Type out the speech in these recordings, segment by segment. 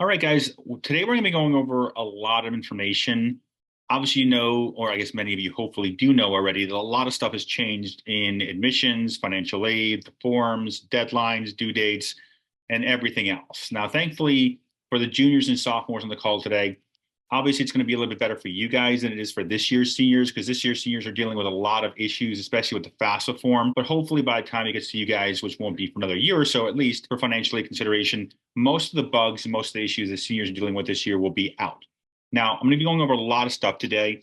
All right, guys. Today we're going to be going over a lot of information. Obviously, you know, or I guess many of you hopefully do know already, that a lot of stuff has changed in admissions, financial aid, the forms, deadlines, due dates, and everything else. Now, thankfully, for the juniors and sophomores on the call today, obviously it's going to be a little bit better for you guys than it is for this year's seniors, because this year's seniors are dealing with a lot of issues, especially with the FAFSA form. But hopefully by the time it gets to you guys, which won't be for another year or so, at least for financial aid consideration, most of the bugs and most of the issues that seniors are dealing with this year will be out. Now, I'm going to be going over a lot of stuff today.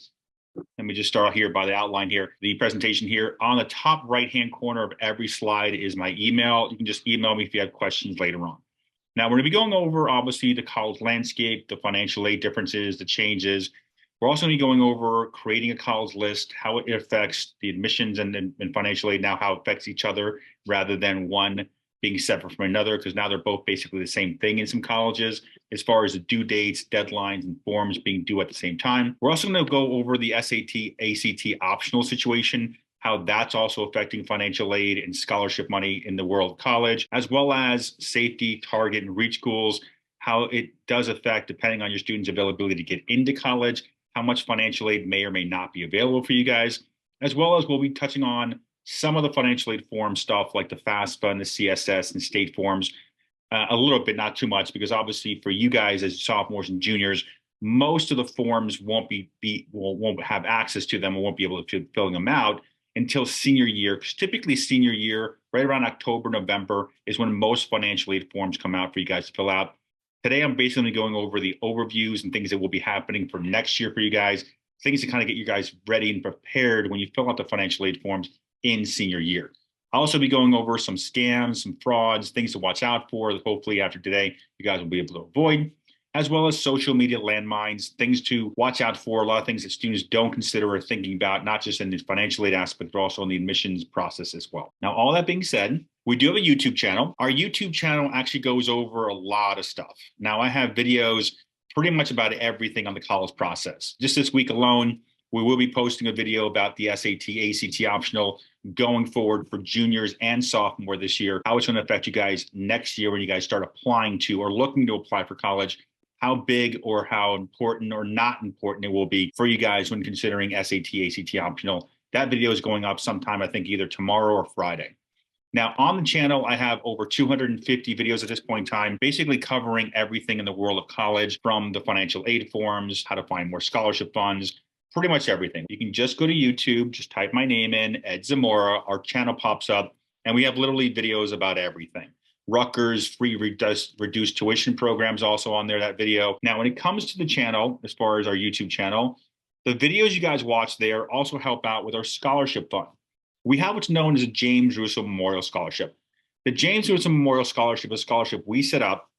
Let me just start here by the outline here, the presentation here. On the top right-hand corner of every slide is my email. You can just email me if you have questions later on. Now, we're going to be going over, obviously, the college landscape, the financial aid differences, the changes. We're also going to be going over creating a college list, how it affects the admissions and financial aid, now how it affects each other rather than one being separate from another, because now they're both basically the same thing in some colleges as far as the due dates, deadlines, and forms being due at the same time. We're also going to go over the SAT, ACT optional situation, how that's also affecting financial aid and scholarship money in the world of college, as well as safety, target, and reach goals, how it does affect, depending on your students' availability to get into college, how much financial aid may or may not be available for you guys, as well as we'll be touching on some of the financial aid form stuff like the FAFSA and the CSS and state forms a little bit, not too much, because obviously for you guys as sophomores and juniors, most of the forms won't have access to them or won't be able to fill them out until senior year, because typically senior year, right around October, November, is when most financial aid forms come out for you guys to fill out. Today, I'm basically going over the overviews and things that will be happening for next year for you guys, things to kind of get you guys ready and prepared when you fill out the financial aid forms in senior year. I'll also be going over some scams, some frauds, things to watch out for that hopefully after today, you guys will be able to avoid, as well as social media landmines, things to watch out for, a lot of things that students don't consider or thinking about, not just in the financial aid aspect, but also in the admissions process as well. Now, all that being said, we do have a YouTube channel. Our YouTube channel actually goes over a lot of stuff. Now, I have videos pretty much about everything on the college process. Just this week alone, we will be posting a video about the SAT, ACT optional going forward for juniors and sophomore this year, how it's going to affect you guys next year when you guys start applying to or looking to apply for college, how big or how important or not important it will be for you guys when considering SAT, ACT optional. That video is going up sometime, I think, either tomorrow or Friday. Now, on the channel, I have over 250 videos at this point in time, basically covering everything in the world of college, from the financial aid forms, how to find more scholarship funds, pretty much everything. You can just go to YouTube, just type my name in, Ed Zamora, our channel pops up, and we have literally videos about everything. Rutgers free reduced tuition programs also on there, that video. Now, when it comes to the channel, as far as our YouTube channel, the videos you guys watch there also help out with our scholarship fund. We have what's known as a James Russo Memorial Scholarship. The James Russo Memorial Scholarship is a scholarship we set up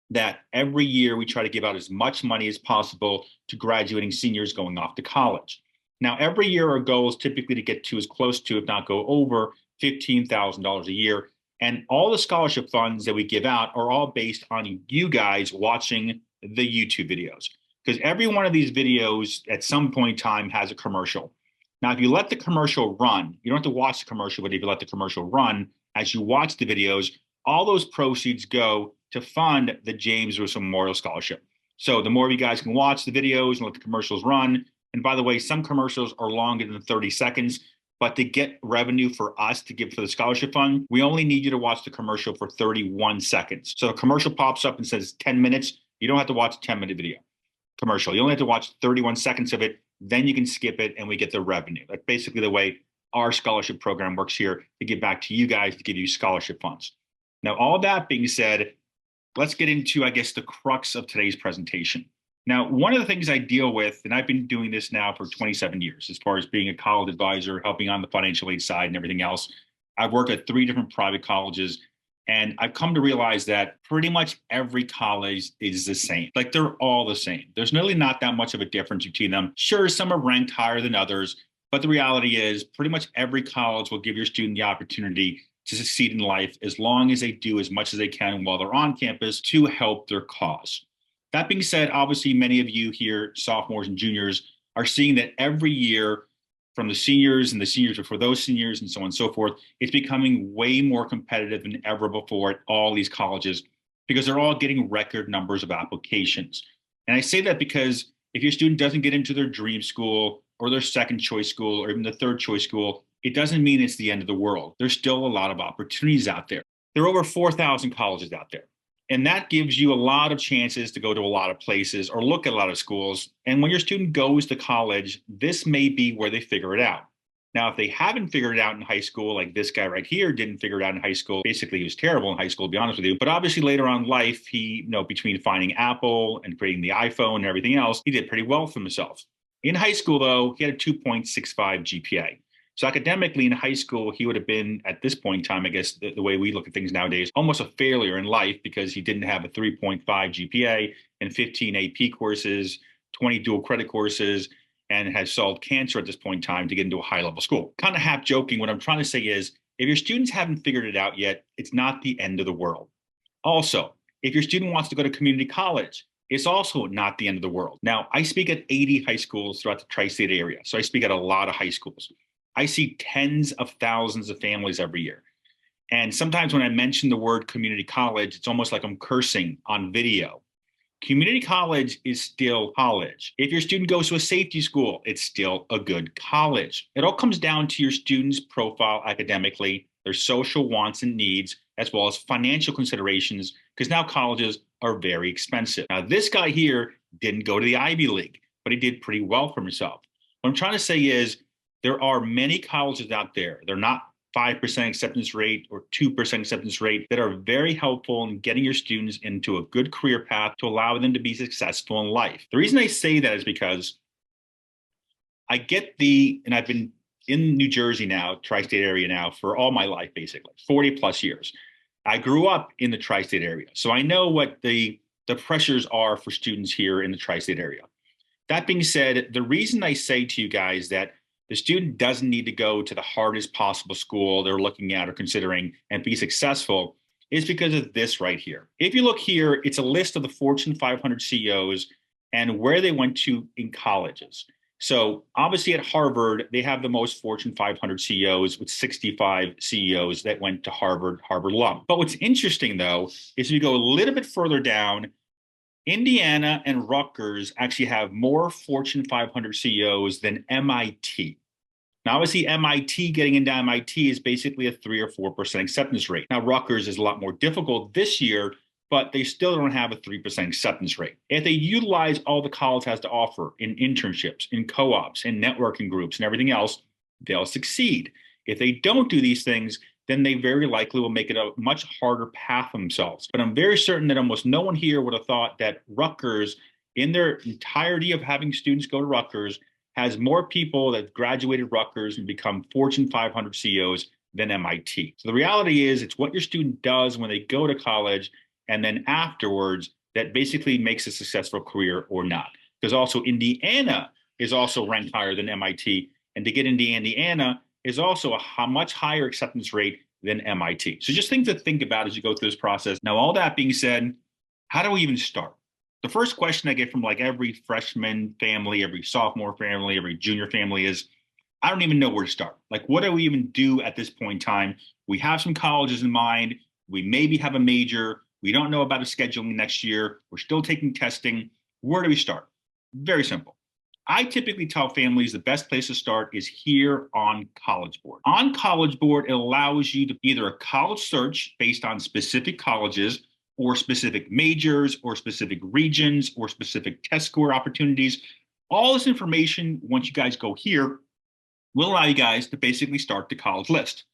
that every year we try to give out as much money as possible to graduating seniors going off to college. Now, every year our goal is typically to get to as close to, if not go over, $15,000 a year. And all the scholarship funds that we give out are all based on you guys watching the YouTube videos, because every one of these videos at some point in time has a commercial. Now, if you let the commercial run, you don't have to watch the commercial, but if you let the commercial run as you watch the videos, all those proceeds go to fund the James Russo Memorial Scholarship. So the more of you guys can watch the videos and let the commercials run, and by the way, some commercials are longer than 30 seconds, but to get revenue for us to give for the scholarship fund, we only need you to watch the commercial for 31 seconds. So a commercial pops up and says 10 minutes. You don't have to watch a 10-minute video commercial. You only have to watch 31 seconds of it. Then you can skip it and we get the revenue. That's basically the way our scholarship program works here, to give back to you guys to give you scholarship funds. Now, all that being said, let's get into, I guess, the crux of today's presentation. Now, one of the things I deal with, and I've been doing this now for 27 years, as far as being a college advisor, helping on the financial aid side and everything else. I've worked at 3 different private colleges, and I've come to realize that pretty much every college is the same. Like, they're all the same. There's really not that much of a difference between them. Sure, some are ranked higher than others, but the reality is pretty much every college will give your student the opportunity to succeed in life as long as they do as much as they can while they're on campus to help their cause. That being said, obviously, many of you here, sophomores and juniors, are seeing that every year from the seniors and the seniors before those seniors and so on and so forth, it's becoming way more competitive than ever before at all these colleges, because they're all getting record numbers of applications. And I say that because if your student doesn't get into their dream school or their second choice school or even the third choice school, it doesn't mean it's the end of the world. There's still a lot of opportunities out there. There are over 4,000 colleges out there. And that gives you a lot of chances to go to a lot of places or look at a lot of schools. And when your student goes to college, this may be where they figure it out. Now, if they haven't figured it out in high school, like this guy right here didn't figure it out in high school, basically he was terrible in high school, to be honest with you. But obviously later on in life, he, between finding Apple and creating the iPhone and everything else, he did pretty well for himself. In high school, though, he had a 2.65 GPA. So academically in high school, he would have been, at this point in time, I guess the way we look at things nowadays, almost a failure in life because he didn't have a 3.5 GPA and 15 AP courses, 20 dual credit courses, and has solved cancer at this point in time to get into a high-level school. Kind of half joking, what I'm trying to say is, if your students haven't figured it out yet, it's not the end of the world. Also, if your student wants to go to community college, it's also not the end of the world. Now, I speak at 80 high schools throughout the TriState area, so I speak at a lot of high schools. I see tens of thousands of families every year. And sometimes when I mention the word community college, it's almost like I'm cursing on video. Community college is still college. If your student goes to a safety school, it's still a good college. It all comes down to your student's profile academically, their social wants and needs, as well as financial considerations, because now colleges are very expensive. Now, this guy here didn't go to the Ivy League, but he did pretty well for himself. What I'm trying to say is there are many colleges out there. They're not 5% acceptance rate or 2% acceptance rate that are very helpful in getting your students into a good career path to allow them to be successful in life. The reason I say that is because and I've been in New Jersey now, tri-state area now for all my life, basically 40 plus years. I grew up in the tri-state area, so I know what the pressures are for students here in the tri-state area. That being said, the reason I say to you guys that the student doesn't need to go to the hardest possible school they're looking at or considering and be successful is because of this right here. If you look here, it's a list of the Fortune 500 CEOs and where they went to in colleges. So obviously at Harvard, they have the most Fortune 500 CEOs with 65 CEOs that went to Harvard alum. But what's interesting, though, is if you go a little bit further down, Indiana and Rutgers actually have more Fortune 500 CEOs than MIT. Now, obviously, MIT, getting into MIT is basically a 3 or 4% acceptance rate. Now, Rutgers is a lot more difficult this year, but they still don't have a 3% acceptance rate. If they utilize all the college has to offer in internships, in co-ops, in networking groups, and everything else, they'll succeed. If they don't do these things, then they very likely will make it a much harder path for themselves. But I'm very certain that almost no one here would have thought that Rutgers, in their entirety of having students go to Rutgers, has more people that graduated Rutgers and become Fortune 500 CEOs than MIT. So the reality is it's what your student does when they go to college and then afterwards that basically makes a successful career or not. Because also Indiana is also ranked higher than MIT. And to get into Indiana is also a much higher acceptance rate than MIT. So just things to think about as you go through this process. Now, all that being said, how do we even start? The first question I get from like every freshman family, every sophomore family, every junior family is, I don't even know where to start. Like, what do we even do at this point in time? We have some colleges in mind. We maybe have a major. We don't know about a scheduling next year. We're still taking testing. Where do we start? Very simple. I typically tell families the best place to start is here on College Board. On College Board, it allows you to either a college search based on specific colleges or specific majors or specific regions or specific test score opportunities. All this information, once you guys go here, will allow you guys to basically start the college list.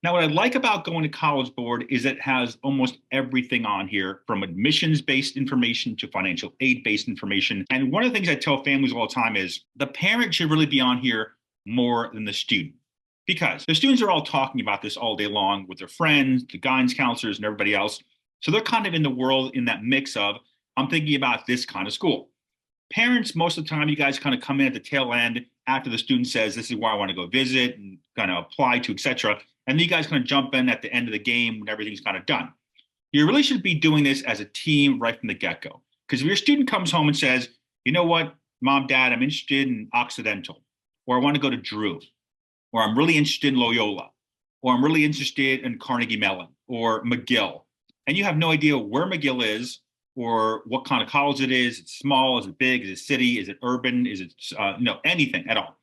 Now, what I like about going to College Board is it has almost everything on here, from admissions-based information to financial aid-based information. And one of the things I tell families all the time is the parent should really be on here more than the student, because the students are all talking about this all day long with their friends, the guidance counselors, and everybody else. So they're kind of in the world in that mix of, I'm thinking about this kind of school. Parents, most of the time, you guys kind of come in at the tail end after the student says, this is where I want to go visit and kind of apply to, et cetera. And then you guys kind of jump in at the end of the game when everything's kind of done. You really should be doing this as a team right from the get-go. Because if your student comes home and says, you know what, Mom, Dad, I'm interested in Occidental, or I want to go to Drew, or I'm really interested in Loyola, or I'm really interested in Carnegie Mellon or McGill, and you have no idea where McGill is or what kind of college it is. It's small, is it big, is it city, is it urban, is it anything at all.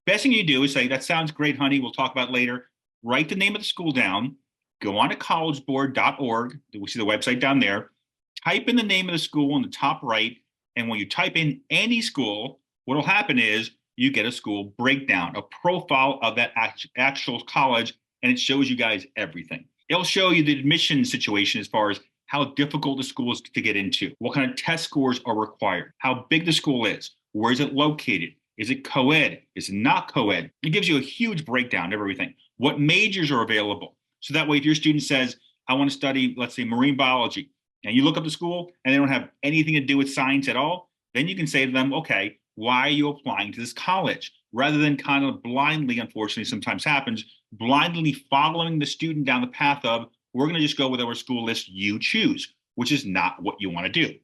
Best thing you do is say, that sounds great, honey, we'll talk about it later. Write the name of the school down, go on to collegeboard.org, we see the website down there, type in the name of the school in the top right, and when you type in any school, what will happen is you get a school breakdown, a profile of that actual college, and it shows you guys everything. It'll show you the admission situation as far as how difficult the school is to get into, what kind of test scores are required, how big the school is, where is it located, is it co-ed, is it not co-ed? It gives you a huge breakdown of everything, what majors are available. So that way, if your student says, I want to study, let's say, marine biology, and you look up the school and they don't have anything to do with science at all, then you can say to them, okay, why are you applying to this college? Rather than kind of blindly, unfortunately, sometimes happens, blindly following the student down the path of, we're going to just go with our school list you choose, which is not what you want to do.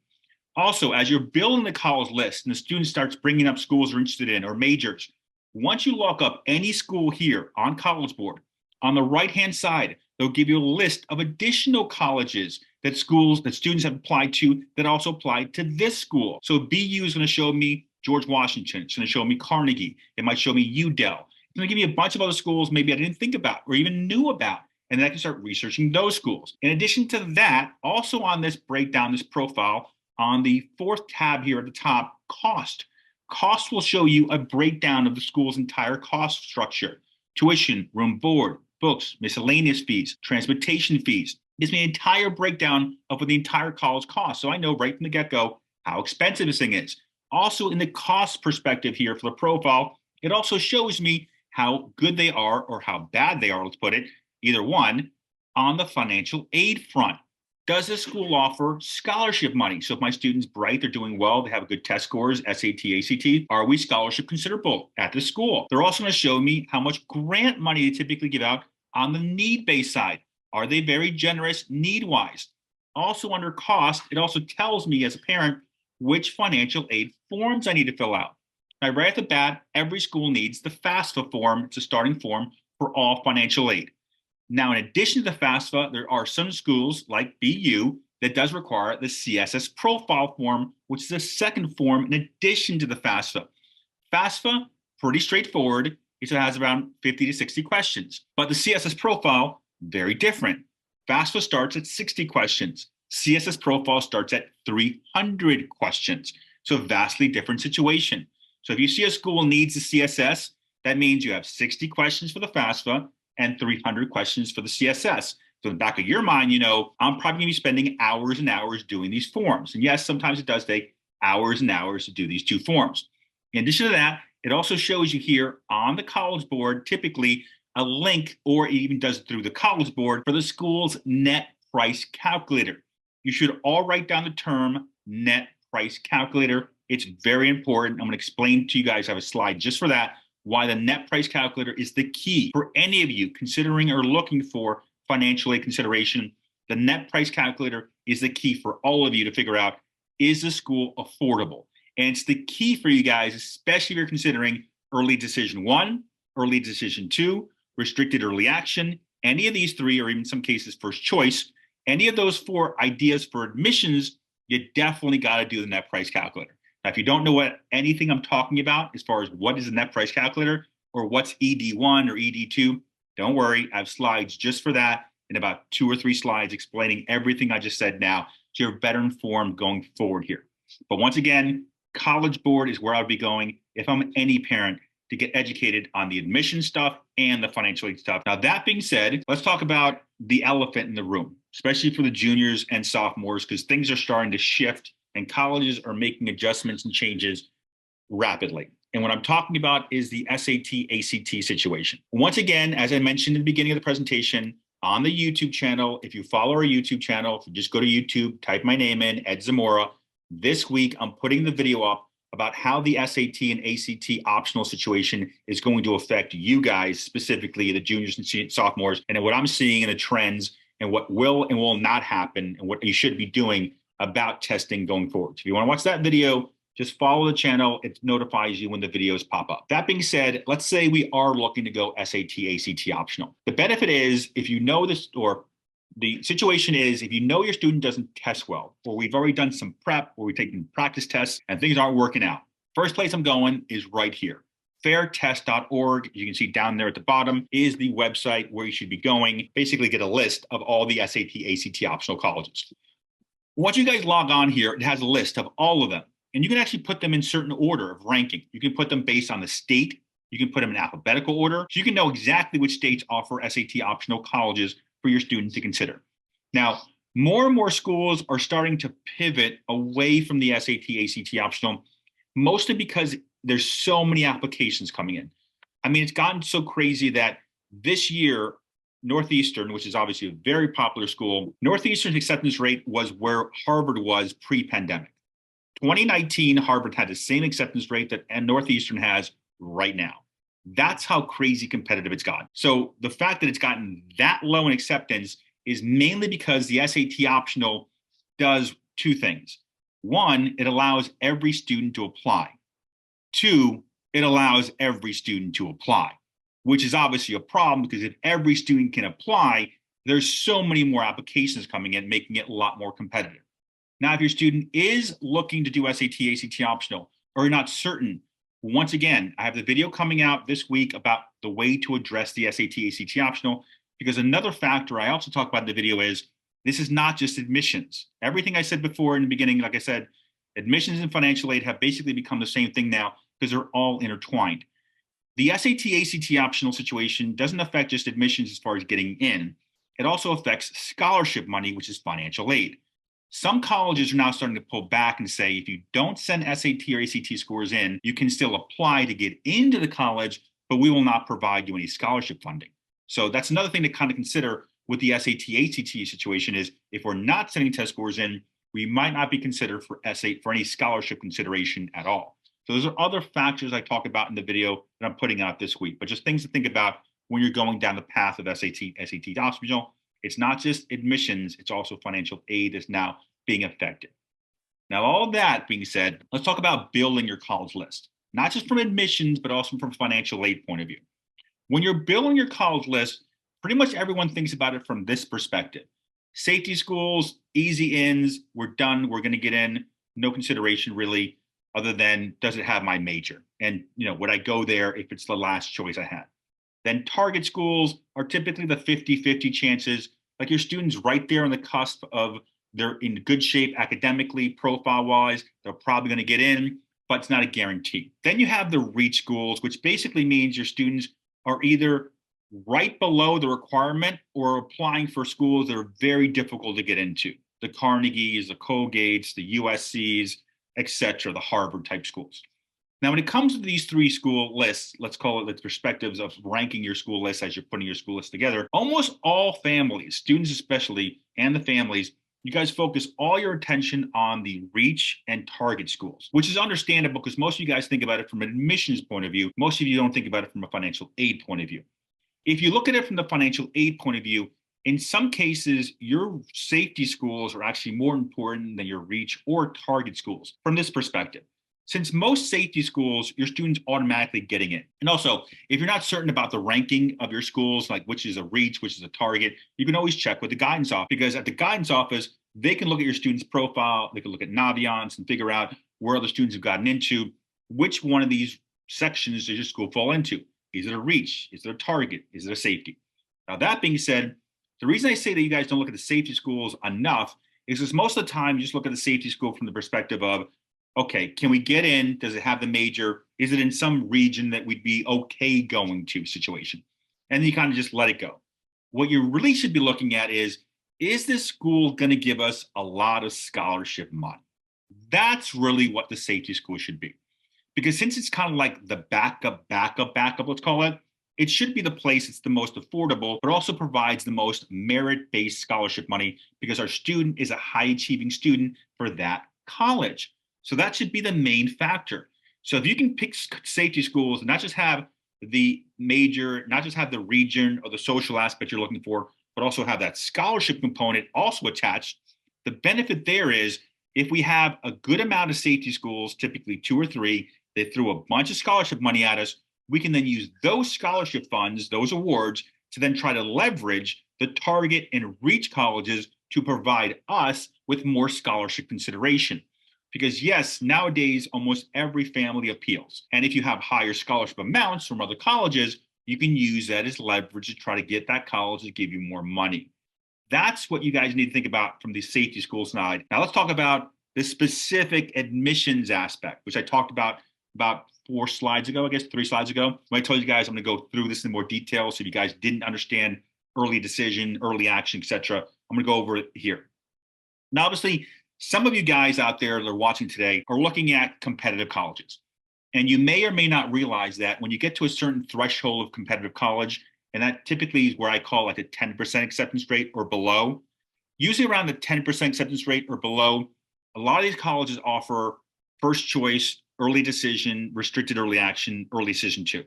Also, as you're building the college list and the student starts bringing up schools they're interested in or majors, once you look up any school here on College Board, on the right-hand side, they'll give you a list of additional colleges that students have applied to that also apply to this school. So BU is going to show me George Washington. It's going to show me Carnegie. It might show me UDEL. It's going to give me a bunch of other schools maybe I didn't think about or even knew about. And then I can start researching those schools. In addition to that, also on this breakdown, this profile, on the fourth tab here at the top, cost. Cost will show you a breakdown of the school's entire cost structure. Tuition, room board, books, miscellaneous fees, transportation fees. It gives me an entire breakdown of what the entire college costs. So I know right from the get-go how expensive this thing is. Also, in the cost perspective here for the profile, it also shows me how good they are or how bad they are, let's put it, either one, on the financial aid front. Does the school offer scholarship money? So if my student's bright, they're doing well, they have good test scores, SAT, ACT, are we scholarship considerable at the school? They're also going to show me how much grant money they typically give out on the need-based side. Are they very generous need-wise? Also under cost, it also tells me as a parent which financial aid forms I need to fill out. Now, right at the bat, every school needs the FAFSA form. It's a starting form for all financial aid. Now, in addition to the FAFSA, there are some schools like BU that does require the CSS Profile form, which is a second form in addition to the FAFSA. FAFSA, pretty straightforward. It has around 50 to 60 questions. But the CSS Profile, very different. FAFSA starts at 60 questions. CSS Profile starts at 300 questions. So vastly different situation. So if you see a school needs the CSS, that means you have 60 questions for the FAFSA and 300 questions for the CSS. So in the back of your mind, you know, I'm probably going to be spending hours and hours doing these forms. And yes, sometimes it does take hours and hours to do these two forms. In addition to that, it also shows you here on the College Board, typically a link, or it even does it through the College Board, for the school's net price calculator. You should all write down the term net price calculator. It's very important. I'm going to explain to you guys, I have a slide just for that, why the net price calculator is the key for any of you considering or looking for financial aid consideration. The net price calculator is the key for all of you to figure out, is the school affordable? And it's the key for you guys, especially if you're considering early decision 1, early decision 2, restricted early action, any of these 3, or even some cases first choice. Any of those 4 ideas for admissions, you definitely got to do the net price calculator. Now, if you don't know what anything I'm talking about as far as what is the net price calculator or what's ED1 or ED2, don't worry. I have slides just for that in about 2 or 3 slides explaining everything I just said now, so you're better informed going forward here. But once again, College Board is where I'd be going if I'm any parent to get educated on the admission stuff and the financial aid stuff. Now, that being said, let's talk about the elephant in the room, especially for the juniors and sophomores, because things are starting to shift and colleges are making adjustments and changes rapidly. And what I'm talking about is the SAT, ACT situation. Once again, as I mentioned in the beginning of the presentation, on the YouTube channel, if you follow our YouTube channel, if you just go to YouTube, type my name in, Ed Zamora. This week, I'm putting the video up about how the SAT and ACT optional situation is going to affect you guys, specifically the juniors and sophomores, and what I'm seeing in the trends and what will and will not happen and what you should be doing about testing going forward. So if you want to watch that video, just follow the channel. It notifies you when the videos pop up. That being said, let's say we are looking to go SAT, ACT optional. The benefit is if you know this, or The situation is if you know your student doesn't test well, or we've already done some prep, or we've taken practice tests and things aren't working out, first place I'm going is right here. Fairtest.org, you can see down there at the bottom, is the website where you should be going. Basically get a list of all the SAT, ACT optional colleges. Once you guys log on here, it has a list of all of them. And you can actually put them in certain order of ranking. You can put them based on the state. You can put them in alphabetical order. So you can know exactly which states offer SAT optional colleges for your students to consider. Now, more and more schools are starting to pivot away from the SAT, ACT optional, mostly because there's so many applications coming in. I mean, it's gotten so crazy that this year, Northeastern, which is obviously a very popular school, Northeastern's acceptance rate was where Harvard was pre-pandemic. 2019, Harvard had the same acceptance rate that Northeastern has right now. That's how crazy competitive it's gotten. So the fact that it's gotten that low in acceptance is mainly because the SAT optional does two things. One, it allows every student to apply. Two, it allows every student to apply, which is obviously a problem because if every student can apply, there's so many more applications coming in, making it a lot more competitive. Now, if your student is looking to do SAT, ACT optional, or you're not certain, once again, I have the video coming out this week about the way to address the SAT, ACT optional, because another factor I also talk about in the video is this is not just admissions. Everything I said before in the beginning, like I said, admissions and financial aid have basically become the same thing now because they're all intertwined. The SAT, ACT optional situation doesn't affect just admissions as far as getting in. It also affects scholarship money, which is financial aid. Some colleges are now starting to pull back and say, if you don't send SAT or ACT scores in, you can still apply to get into the college, but we will not provide you any scholarship funding. So that's another thing to kind of consider with the SAT, ACT situation is if we're not sending test scores in, we might not be considered for any scholarship consideration at all. So those are other factors I talk about in the video that I'm putting out this week, but just things to think about when you're going down the path of SAT, SAT optional. It's not just admissions, it's also financial aid is now being affected. Now, all that being said, let's talk about building your college list, not just from admissions, but also from a financial aid point of view. When you're building your college list, pretty much everyone thinks about it from this perspective. Safety schools, easy ins, we're done, we're going to get in, no consideration really, other than does it have my major? And, would I go there if it's the last choice I had? Then target schools are typically the 50-50 chances, like your students right there on the cusp of they're in good shape academically, profile-wise, they're probably going to get in, but it's not a guarantee. Then you have the reach schools, which basically means your students are either right below the requirement or applying for schools that are very difficult to get into. The Carnegies, the Colgates, the USCs, etc., the Harvard type schools. Now, when it comes to these three school lists, let's call it the perspectives of ranking your school list as you're putting your school list together, almost all families, students especially, and the families, you guys focus all your attention on the reach and target schools, which is understandable because most of you guys think about it from an admissions point of view. Most of you don't think about it from a financial aid point of view. If you look at it from the financial aid point of view, in some cases, your safety schools are actually more important than your reach or target schools from this perspective. Since most safety schools, your students automatically getting in. And also, if you're not certain about the ranking of your schools, like which is a reach, which is a target, you can always check with the guidance office because at the guidance office, they can look at your student's profile, they can look at Naviance and figure out where other students have gotten into, which one of these sections does your school fall into. Is it a reach? Is it a target? Is it a safety? Now, that being said, the reason I say that you guys don't look at the safety schools enough is because most of the time you just look at the safety school from the perspective of, okay, can we get in? Does it have the major? Is it in some region that we'd be okay going to situation? And then you kind of just let it go. What you really should be looking at is this school going to give us a lot of scholarship money? That's really what the safety school should be. Because since it's kind of like the backup, let's call it, it should be the place that's the most affordable, but also provides the most merit-based scholarship money because our student is a high-achieving student for that college. So that should be the main factor. So if you can pick safety schools and not just have the major, not just have the region or the social aspect you're looking for, but also have that scholarship component also attached, the benefit there is if we have a good amount of safety schools, typically 2 or 3, they threw a bunch of scholarship money at us, we can then use those scholarship funds, those awards, to then try to leverage the target and reach colleges to provide us with more scholarship consideration. Because yes, nowadays, almost every family appeals. And if you have higher scholarship amounts from other colleges, you can use that as leverage to try to get that college to give you more money. That's what you guys need to think about from the safety school side. Now let's talk about the specific admissions aspect, which I talked about 4 slides ago, I guess 3 slides ago. When I told you guys I'm going to go through this in more detail, so if you guys didn't understand early decision, early action, etc., I'm going to go over it here. Now, obviously, some of you guys out there that are watching today are looking at competitive colleges. And you may or may not realize that when you get to a certain threshold of competitive college, and that typically is where I call like a 10% acceptance rate or below, usually around the 10% acceptance rate or below, a lot of these colleges offer first choice, early decision, restricted early action, early decision 2.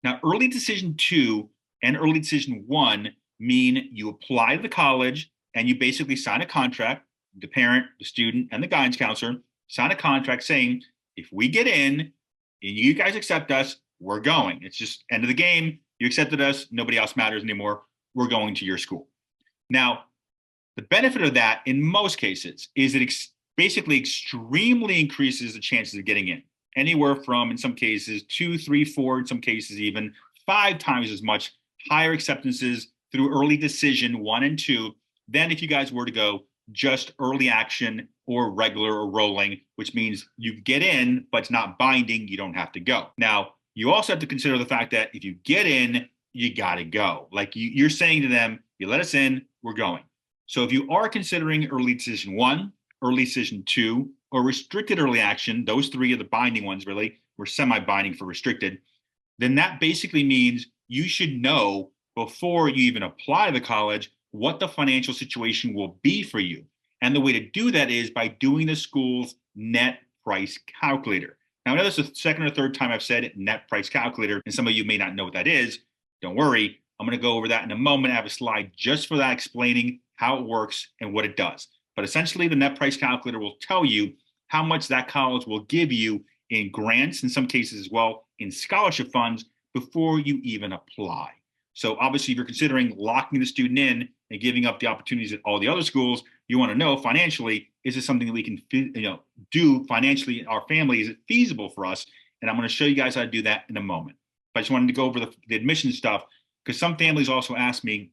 Now, early decision 2 and early decision 1 mean you apply to the college and you basically sign a contract, the parent, the student, and the guidance counselor sign a contract saying, if we get in and you guys accept us, we're going. It's just end of the game. You accepted us. Nobody else matters anymore. We're going to your school. Now, the benefit of that in most cases is it basically extremely increases the chances of getting in. Anywhere from, in some cases, 2, 3, 4, in some cases even 5 times as much higher acceptances through early decision 1 and 2 than if you guys were to go just early action or regular or rolling, which means you get in, but it's not binding. You don't have to go. Now, you also have to consider the fact that if you get in, you got to go. Like you're saying to them, you let us in, we're going. So if you are considering early decision 1, early decision 2, or restricted early action, those 3 are the binding ones really, we're semi-binding for restricted, then that basically means you should know before you even apply to the college what the financial situation will be for you. And the way to do that is by doing the school's net price calculator. Now, I know this is the second or third time I've said net price calculator, and some of you may not know what that is. Don't worry, I'm going to go over that in a moment. I have a slide just for that explaining how it works and what it does. But essentially, the net price calculator will tell you how much that college will give you in grants, in some cases as well, in scholarship funds before you even apply. So obviously, if you're considering locking the student in and giving up the opportunities at all the other schools, you want to know financially, is this something that we can do financially in our family? Is it feasible for us? And I'm going to show you guys how to do that in a moment. But I just wanted to go over the admission stuff because some families also ask me,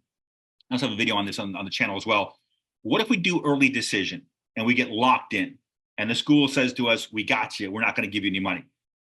I also have a video on this on the channel as well. What if we do early decision and we get locked in and the school says to us, we got you, we're not going to give you any money?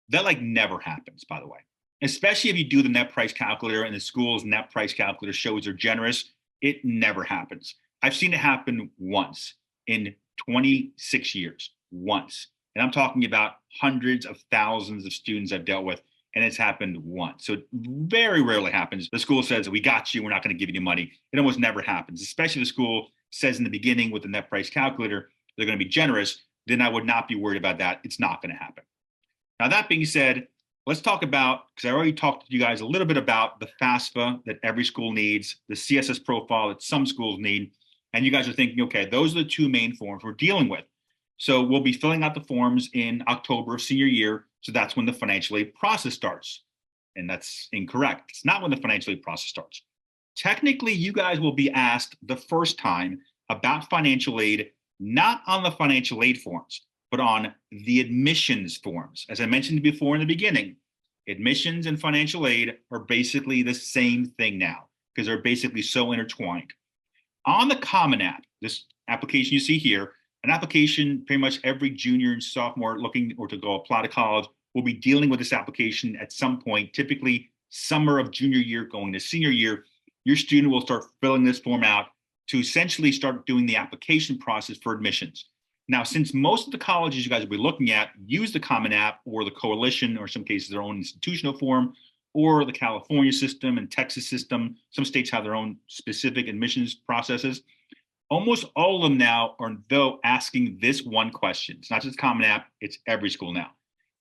That like never happens, by the way. Especially if you do the net price calculator and the school's net price calculator shows they're generous, it never happens. I've seen it happen once in 26 years, once. And I'm talking about hundreds of thousands of students I've dealt with, and it's happened once. So it very rarely happens. The school says, we got you, we're not going to give you any money. It almost never happens, especially if the school says in the beginning with the net price calculator, they're going to be generous, then I would not be worried about that. It's not going to happen. Now, that being said, let's talk about, because I already talked to you guys a little bit about the FAFSA that every school needs, the CSS profile that some schools need. And you guys are thinking, okay, those are the 2 main forms we're dealing with. So we'll be filling out the forms in October of senior year. So that's when the financial aid process starts. And that's incorrect. It's not when the financial aid process starts. Technically, you guys will be asked the first time about financial aid, not on the financial aid forms, but on the admissions forms. As I mentioned before in the beginning, admissions and financial aid are basically the same thing now because they're basically so intertwined. On the Common App, this application you see here, an application pretty much every junior and sophomore looking or to go apply to college will be dealing with this application at some point, typically summer of junior year going to senior year. Your student will start filling this form out to essentially start doing the application process for admissions. Now, since most of the colleges you guys will be looking at use the Common App or the Coalition, or in some cases their own institutional form, or the California system and Texas system, some states have their own specific admissions processes. Almost all of them now are though asking this one question. It's not just Common App, it's every school now.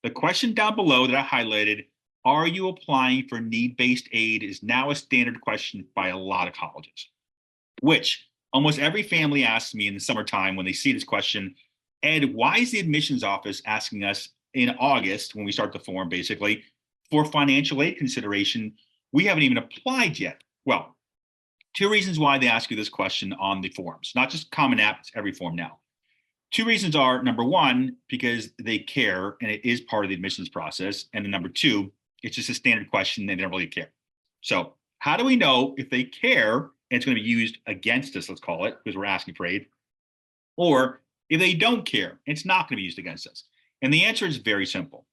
The question down below that I highlighted, are you applying for need-based aid, is now a standard question by a lot of colleges, which almost every family asks me in the summertime when they see this question, Ed, why is the admissions office asking us in August, when we start the form basically, for financial aid consideration? We haven't even applied yet. Well, Two reasons why they ask you this question on the forms, not just Common App, it's every form now. Two reasons are, number one, because they care and it is part of the admissions process. And then number two, it's just a standard question and they don't really care. So how do we know if they care and it's going to be used against us, let's call it, because we're asking for aid, or if they don't care, it's not going to be used against us? And the answer is very simple.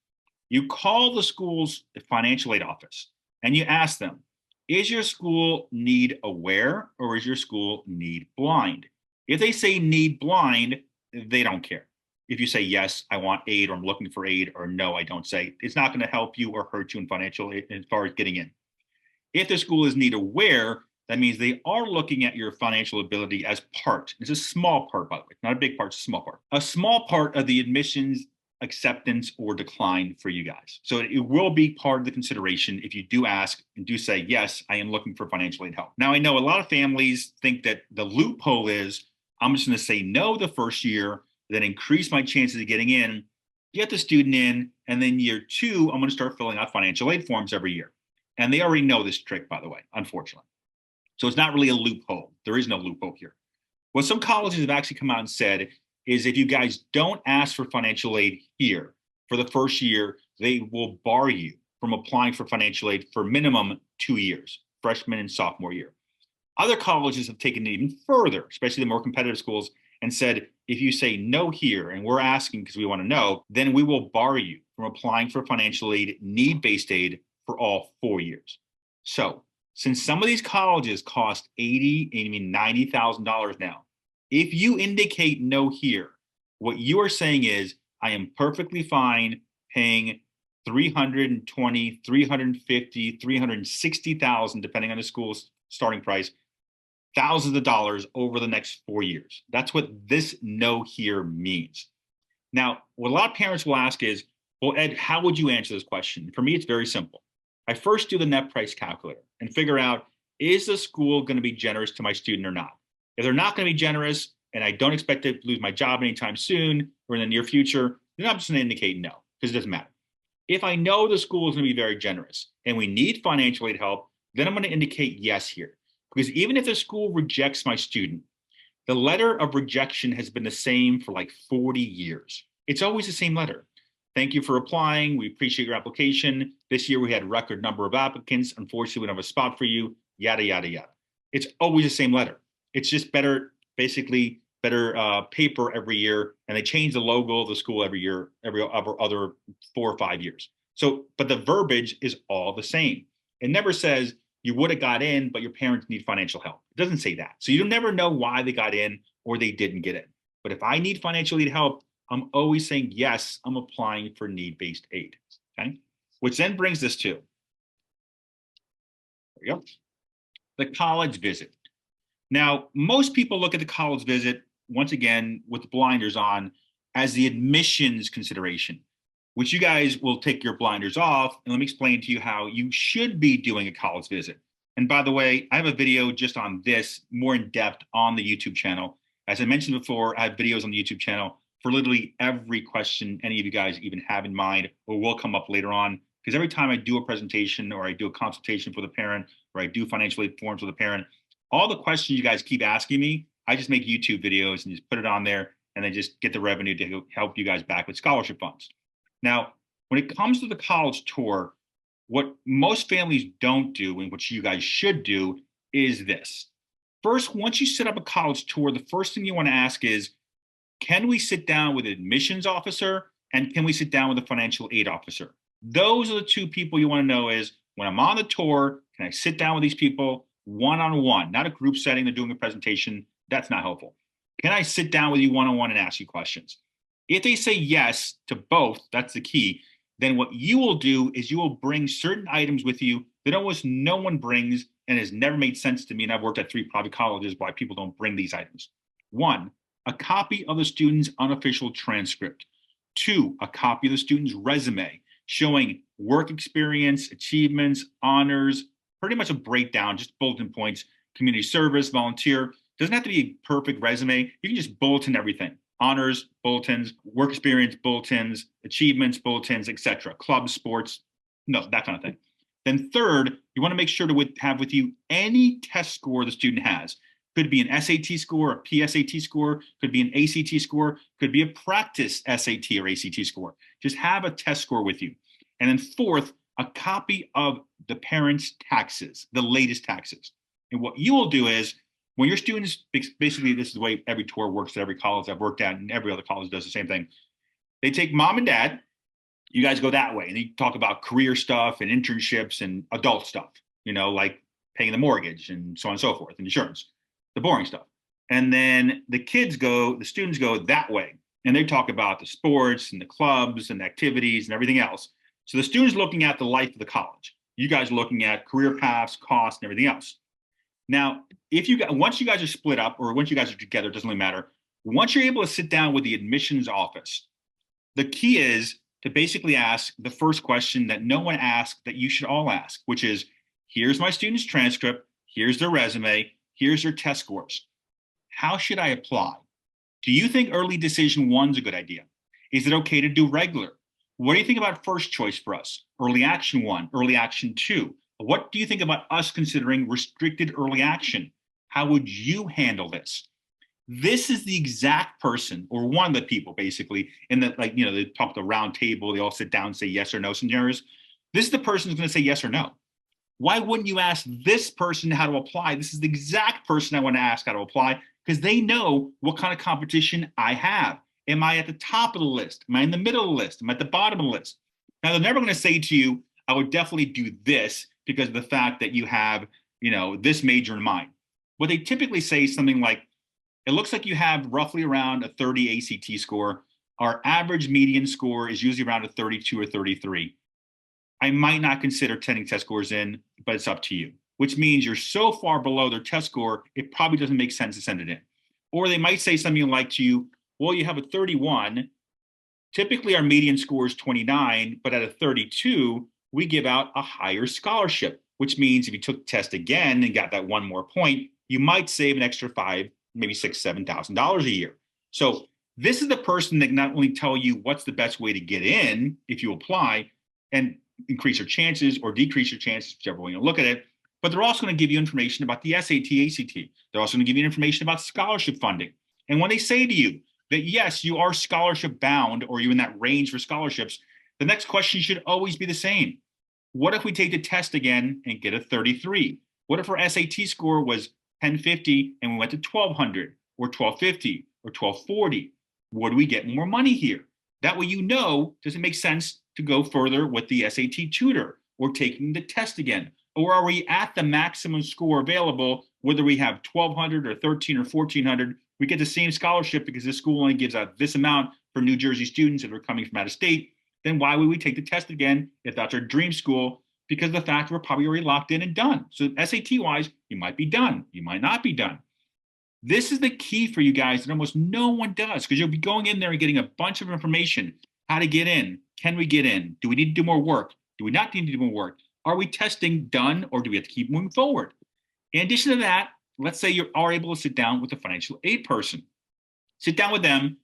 You call the school's financial aid office and you ask them, is your school need aware or is your school need blind? If they say need blind, they don't care. If you say, yes, I want aid or I'm looking for aid, or no, I don't, say, it's not going to help you or hurt you in financial aid as far as getting in. If the school is need aware, that means they are looking at your financial ability as part. It's a small part, by the way, not a big part, it's a small part. A small part of the admissions acceptance or decline for you guys. So it will be part of the consideration if you do ask and do say, yes, I am looking for financial aid help. Now, I know a lot of families think that the loophole is, I'm just going to say no the first year, then increase my chances of getting in, get the student in, and then year two, I'm going to start filling out financial aid forms every year. And they already know this trick, by the way, unfortunately. So it's not really a loophole. There is no loophole here. What some colleges have actually come out and said is if you guys don't ask for financial aid here for the first year, they will bar you from applying for financial aid for minimum 2 years, freshman and sophomore year. Other colleges have taken it even further, especially the more competitive schools, and said, if you say no here, and we're asking because we want to know, then we will bar you from applying for financial aid, need-based aid for all 4 years. So since some of these colleges cost $80,000, even $90,000 now, if you indicate no here, what you are saying is, I am perfectly fine paying $320,000, $350,000, $360,000, depending on the school's starting price, thousands of dollars over the next 4 years. That's what this no here means. Now, what a lot of parents will ask is, well, Ed, how would you answer this question? For me, it's very simple. I first do the net price calculator and figure out, is the school going to be generous to my student or not? If they're not going to be generous and I don't expect to lose my job anytime soon or in the near future, then I'm just going to indicate no, because it doesn't matter. If I know the school is going to be very generous and we need financial aid help, then I'm going to indicate yes here. Because even if the school rejects my student, the letter of rejection has been the same for like 40 years. It's always the same letter. Thank you for applying. We appreciate your application. This year we had a record number of applicants. Unfortunately, we don't have a spot for you, yada, yada, yada. It's always the same letter. It's just better, basically better paper every year. And they change the logo of the school every year, every other 4 or 5 years. So, but the verbiage is all the same. It never says you would have got in, but your parents need financial help. It doesn't say that. So you'll never know why they got in or they didn't get in. But if I need financial aid help, I'm always saying, yes, I'm applying for need-based aid, okay? Which then brings us to, there we go, the college visit. Now, most people look at the college visit, once again, with the blinders on, as the admissions consideration, which you guys will take your blinders off. And let me explain to you how you should be doing a college visit. And by the way, I have a video just on this more in depth on the YouTube channel. As I mentioned before, I have videos on the YouTube channel for literally every question any of you guys even have in mind or will come up later on. Because every time I do a presentation or I do a consultation for the parent or I do financial aid forms with the parent, all the questions you guys keep asking me, I just make YouTube videos and just put it on there and then just get the revenue to help you guys back with scholarship funds. Now, when it comes to the college tour, what most families don't do and what you guys should do is this. First, once you set up a college tour, the first thing you want to ask is, can we sit down with an admissions officer and can we sit down with a financial aid officer? Those are the two people you want to know is, when I'm on the tour, can I sit down with these people one-on-one, not a group setting, they're doing a presentation, that's not helpful. Can I sit down with you one-on-one and ask you questions? If they say yes to both, that's the key, then what you will do is you will bring certain items with you that almost no one brings and has never made sense to me, and I've worked at 3 private colleges why people don't bring these items. 1, a copy of the student's unofficial transcript. 2, a copy of the student's resume showing work experience, achievements, honors, pretty much a breakdown, just bulletin points, community service, volunteer. Doesn't have to be a perfect resume. You can just bulletin everything. Honors, bulletins, work experience, bulletins, achievements, bulletins, etc. Clubs, sports, no, that kind of thing. Then third, you want to make sure to have with you any test score the student has. Could be an SAT score, a PSAT score, could be an ACT score, could be a practice SAT or ACT score. Just have a test score with you. And then fourth, a copy of the parents' taxes, the latest taxes. And what you will do is, when your students, basically this is the way every tour works at every college I've worked at, and every other college does the same thing. They take mom and dad, you guys go that way, and you talk about career stuff and internships and adult stuff, like paying the mortgage and so on and so forth, and insurance, the boring stuff. And then the students go that way, and they talk about the sports and the clubs and the activities and everything else. So the student's looking at the life of the college. You guys are looking at career paths, costs, and everything else. Now, once you guys are split up, or once you guys are together, it doesn't really matter. Once you're able to sit down with the admissions office, the key is to basically ask the first question that no one asked that you should all ask, which is, here's my student's transcript, here's their resume, here's their test scores. How should I apply? Do you think early decision 1's a good idea? Is it okay to do regular? What do you think about first choice for us? Early action 1, early action 2. What do you think about us considering restricted early action? How would you handle this? This is the exact person, or one of the people basically, in the, they talk the round table, they all sit down and say yes or no scenarios. This is the person who's going to say yes or no. Why wouldn't you ask this person how to apply? This is the exact person I want to ask how to apply, because they know what kind of competition I have. Am I at the top of the list? Am I in the middle of the list? Am I at the bottom of the list? Now, they're never going to say to you, I would definitely do this because of the fact that you have, this major in mind. What they typically say is something like, it looks like you have roughly around a 30 ACT score. Our average median score is usually around a 32 or 33. I might not consider sending test scores in, but it's up to you, which means you're so far below their test score, it probably doesn't make sense to send it in. Or they might say something like to you, well, you have a 31. Typically, our median score is 29, but at a 32, we give out a higher scholarship, which means if you took the test again and got that one more point, you might save an extra $5,000, maybe $6,000, $7,000 a year. So this is the person that not only tell you what's the best way to get in if you apply and increase your chances or decrease your chances, whichever way you look at it, but they're also going to give you information about the SAT, ACT. They're also going to give you information about scholarship funding. And when they say to you that, yes, you are scholarship bound, or you're in that range for scholarships, the next question should always be the same. What if we take the test again and get a 33? What if our SAT score was 1050 and we went to 1200 or 1250 or 1240? Would we get more money here? That way, does it make sense to go further with the SAT tutor or taking the test again? Or are we at the maximum score available, whether we have 1200 or 13 or 1400, we get the same scholarship because this school only gives out this amount for New Jersey students if they're coming from out of state. Then why would we take the test again if that's our dream school? Because of the fact we're probably already locked in and done. So SAT-wise, you might be done. You might not be done. This is the key for you guys that almost no one does, because you'll be going in there and getting a bunch of information. How to get in? Can we get in? Do we need to do more work? Do we not need to do more work? Are we testing done, or do we have to keep moving forward? In addition to that, let's say you are able to sit down with a financial aid person. Sit down with them,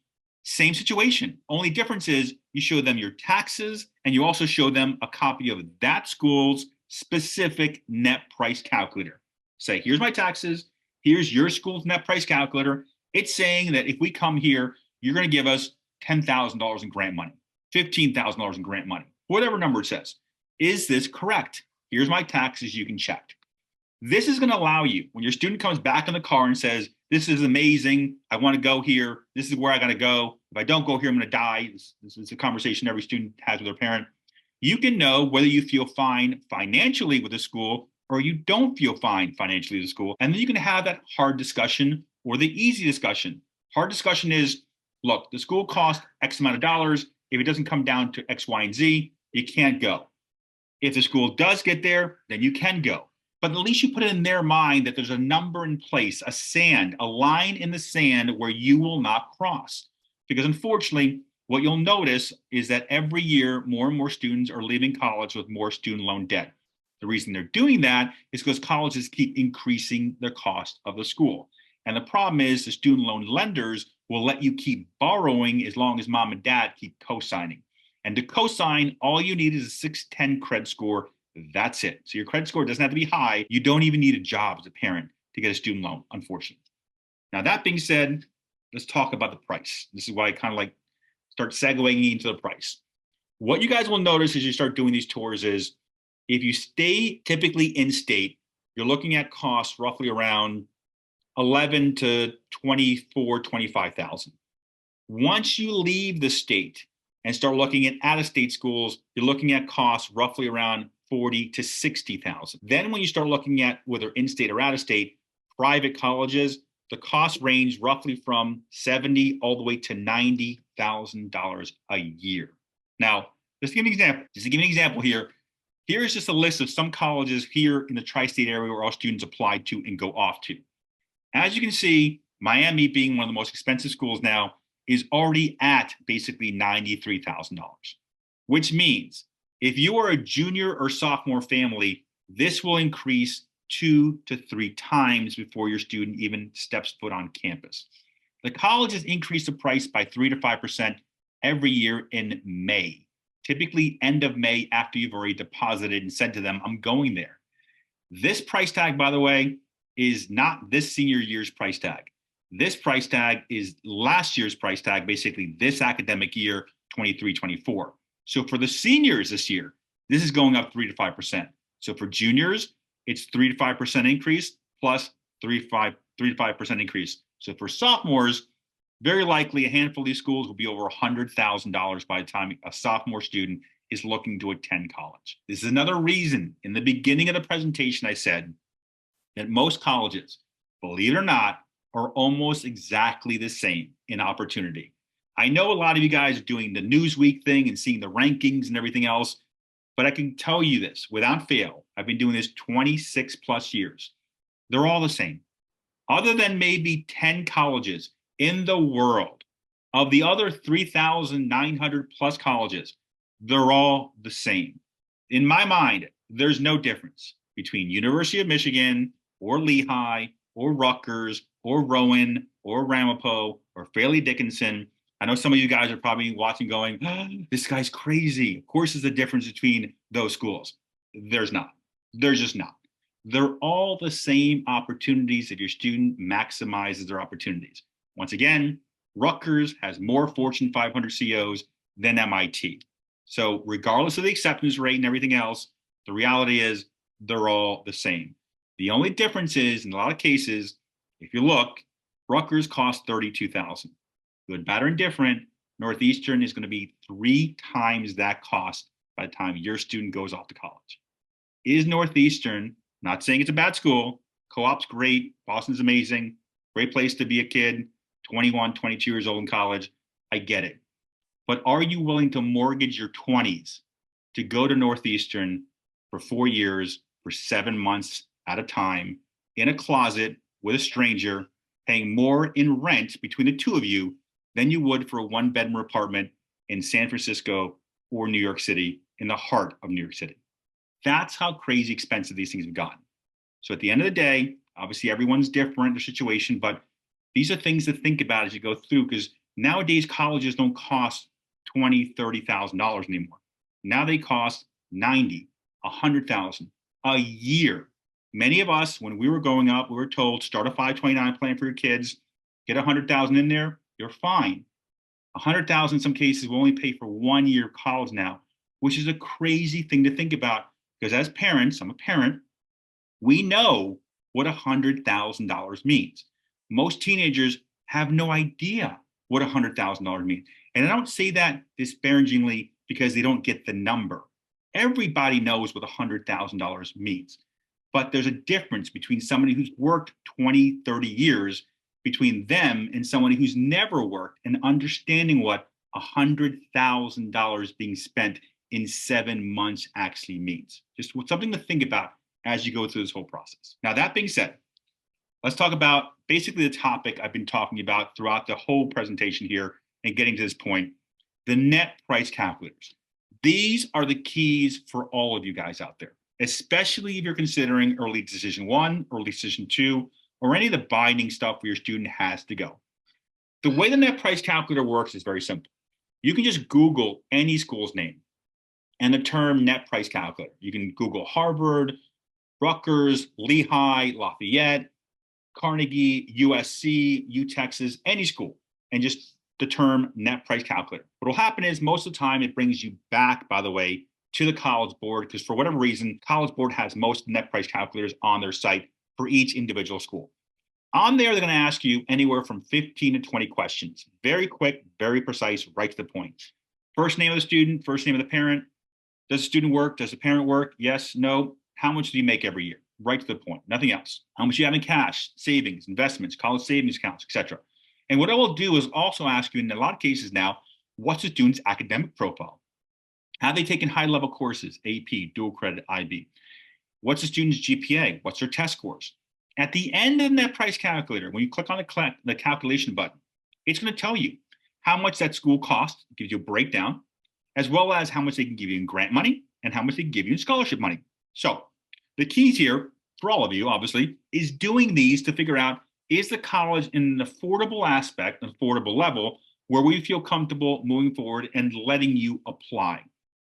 same situation. Only difference is you show them your taxes, and you also show them a copy of that school's specific net price calculator. Say, here's my taxes, here's your school's net price calculator. It's saying that if we come here, you're going to give us $10,000 in grant money, $15,000 in grant money, whatever number it says. Is this correct? Here's my taxes, you can check. This is going to allow you, when your student comes back in the car and says, this is amazing, I want to go here, this is where I got to go. If I don't go here, I'm going to die. This is a conversation every student has with their parent. You can know whether you feel fine financially with the school or you don't feel fine financially with the school. And then you can have that hard discussion or the easy discussion. Hard discussion is, look, the school costs X amount of dollars. If it doesn't come down to X, Y, and Z, you can't go. If the school does get there, then you can go. But at least you put it in their mind that there's a number in place, a line in the sand where you will not cross. Because unfortunately, what you'll notice is that every year, more and more students are leaving college with more student loan debt. The reason they're doing that is because colleges keep increasing the cost of the school. And the problem is the student loan lenders will let you keep borrowing as long as mom and dad keep co-signing. And to co-sign, all you need is a 610 credit score That's it. So your credit score doesn't have to be high. You don't even need a job as a parent to get a student loan, unfortunately. Now, that being said, let's talk about the price. This is why I kind of like start segueing into the price. What you guys will notice as you start doing these tours is if you stay typically in state, you're looking at costs roughly around 11 to 24, 25,000. Once you leave the state and start looking at out-of-state schools, you're looking at costs roughly around 40 to 60,000. Then when you start looking at whether in-state or out-of-state, private colleges, the costs range roughly from $70 all the way to $90,000 a year. Now, just to give you an example here. Here is just a list of some colleges here in the tri-state area where all students apply to and go off to. As you can see, Miami, being one of the most expensive schools now, is already at basically $93,000, which means if you are a junior or sophomore family, this will increase 2 to 3 times before your student even steps foot on campus. The colleges increase the price by 3 to 5% every year in May, typically end of May after you've already deposited and said to them, I'm going there. This price tag, by the way, is not this senior year's price tag. This price tag is last year's price tag, basically this academic year, 23-24. So for the seniors this year, this is going up 3 to 5%. So for juniors, it's 3 to 5% increase plus 3 to 5% increase. So for sophomores, very likely a handful of these schools will be over $100,000 by the time a sophomore student is looking to attend college. This is another reason in the beginning of the presentation I said that most colleges, believe it or not, are almost exactly the same in opportunity. I know a lot of you guys are doing the Newsweek thing and seeing the rankings and everything else, but I can tell you this without fail. I've been doing this 26 plus years. They're all the same. Other than maybe 10 colleges in the world, of the other 3,900 plus colleges, they're all the same. In my mind, there's no difference between University of Michigan or Lehigh or Rutgers or Rowan or Ramapo or Fairleigh Dickinson. I know some of you guys are probably watching going, oh, this guy's crazy. Of course, there's a difference between those schools. There's not. There's just not. They're all the same opportunities if your student maximizes their opportunities. Once again, Rutgers has more Fortune 500 CEOs than MIT. So regardless of the acceptance rate and everything else, the reality is they're all the same. The only difference is, in a lot of cases, if you look, Rutgers costs $32,000. Good, bad, or indifferent, Northeastern is going to be 3 times that cost by the time your student goes off to college. Is Northeastern, not saying it's a bad school, co-op's great, Boston's amazing, great place to be a kid, 21, 22 years old in college, I get it. But are you willing to mortgage your 20s to go to Northeastern for 4 years, for 7 months at a time, in a closet with a stranger, paying more in rent between the two of you than you would for a 1-bedroom apartment in San Francisco or New York City, in the heart of New York City? That's how crazy expensive these things have gotten. So at the end of the day, obviously everyone's different, their situation, but these are things to think about as you go through, because nowadays colleges don't cost $20,000, $30,000 anymore. Now they cost $90,000, $100,000 a year. Many of us, when we were growing up, we were told start a 529 plan for your kids, get $100,000 in there, you're fine. $100,000 in some cases will only pay for 1 year of college now, which is a crazy thing to think about, because as parents, I'm a parent, we know what $100,000 means. Most teenagers have no idea what $100,000 means. And I don't say that disparagingly because they don't get the number. Everybody knows what $100,000 means. But there's a difference between somebody who's worked 20, 30 years, between them and somebody who's never worked, and understanding what $100,000 being spent in 7 months actually means. Just something to think about as you go through this whole process. Now, that being said, let's talk about basically the topic I've been talking about throughout the whole presentation here and getting to this point, the net price calculators. These are the keys for all of you guys out there, especially if you're considering early decision 1, early decision 2, or any of the binding stuff where your student has to go. The way the net price calculator works is very simple. You can just Google any school's name. and the term net price calculator. You can Google Harvard, Rutgers, Lehigh, Lafayette, Carnegie, USC, UTexas, any school, and just the term net price calculator. What will happen is most of the time it brings you back, by the way, to the College Board, because for whatever reason, College Board has most net price calculators on their site for each individual school. On there, they're going to ask you anywhere from 15 to 20 questions. Very quick, very precise, right to the point. First name of the student, first name of the parent. Does the student work? Does the parent work? Yes, no. How much do you make every year? Right to the point, nothing else. How much you have in cash, savings, investments, college savings accounts, etc. And what I will do is also ask you in a lot of cases now, what's the student's academic profile? Have they taken high-level courses, AP, dual credit, IB? What's the student's GPA? What's their test scores? At the end of that price calculator, when you click on the calculation button, it's going to tell you how much that school costs, it gives you a breakdown, as well as how much they can give you in grant money and how much they can give you in scholarship money. So the keys here for all of you, obviously, is doing these to figure out, is the college in an affordable aspect, an affordable level, where we feel comfortable moving forward and letting you apply.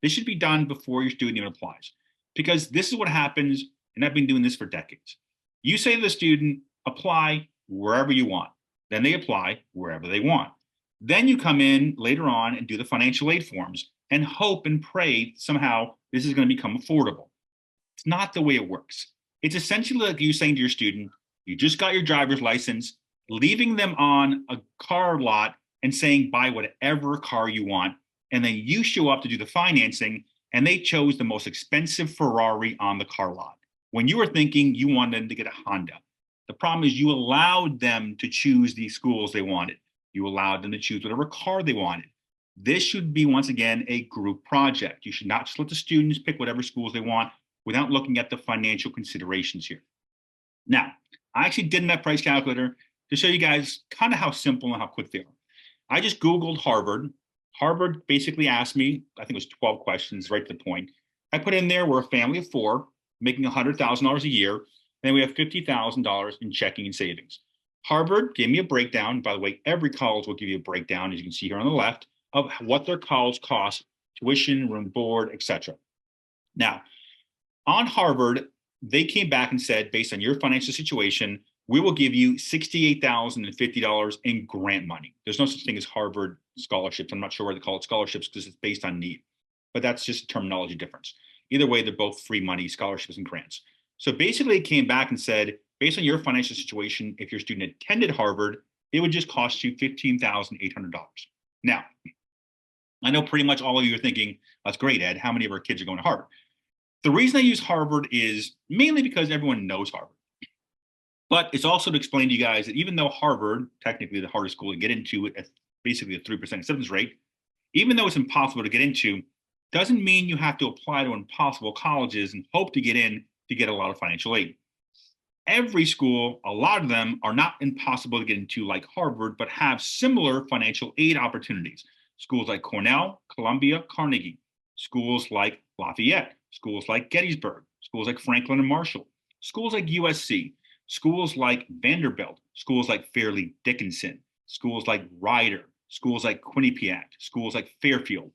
This should be done before your student even applies, because this is what happens, and I've been doing this for decades. You say to the student, apply wherever you want. Then they apply wherever they want. Then you come in later on and do the financial aid forms and hope and pray somehow this is going to become affordable. It's not the way it works. It's essentially like you saying to your student, you just got your driver's license, leaving them on a car lot and saying, buy whatever car you want. And then you show up to do the financing and they chose the most expensive Ferrari on the car lot, when you were thinking you wanted them to get a Honda. The problem is you allowed them to choose the schools they wanted. You allowed them to choose whatever car they wanted. This should be, once again, a group project. You should not just let the students pick whatever schools they want without looking at the financial considerations here. Now, I actually did that price calculator to show you guys kind of how simple and how quick they are. I just Googled Harvard. Harvard basically asked me, I think it was 12 questions, right to the point. I put in there, we're a family of four, making $100,000 a year, and we have $50,000 in checking and savings. Harvard gave me a breakdown. By the way, every college will give you a breakdown, as you can see here on the left, of what their college costs, tuition, room, board, etc. Now, on Harvard, they came back and said, based on your financial situation, we will give you $68,050 in grant money. There's no such thing as Harvard scholarships. I'm not sure why they call it scholarships because it's based on need, but that's just a terminology difference. Either way, they're both free money, scholarships and grants. So basically it came back and said, based on your financial situation, if your student attended Harvard, it would just cost you $15,800. Now, I know pretty much all of you are thinking, that's great, Ed. How many of our kids are going to Harvard? The reason I use Harvard is mainly because everyone knows Harvard. But it's also to explain to you guys that even though Harvard, technically the hardest school to get into at basically a 3% acceptance rate, even though it's impossible to get into, doesn't mean you have to apply to impossible colleges and hope to get in to get a lot of financial aid. Every school, a lot of them are not impossible to get into like Harvard, but have similar financial aid opportunities. Schools like Cornell, Columbia, Carnegie, schools like Lafayette, schools like Gettysburg, schools like Franklin and Marshall, schools like USC, schools like Vanderbilt, schools like Fairleigh Dickinson, schools like Rider, schools like Quinnipiac, schools like Fairfield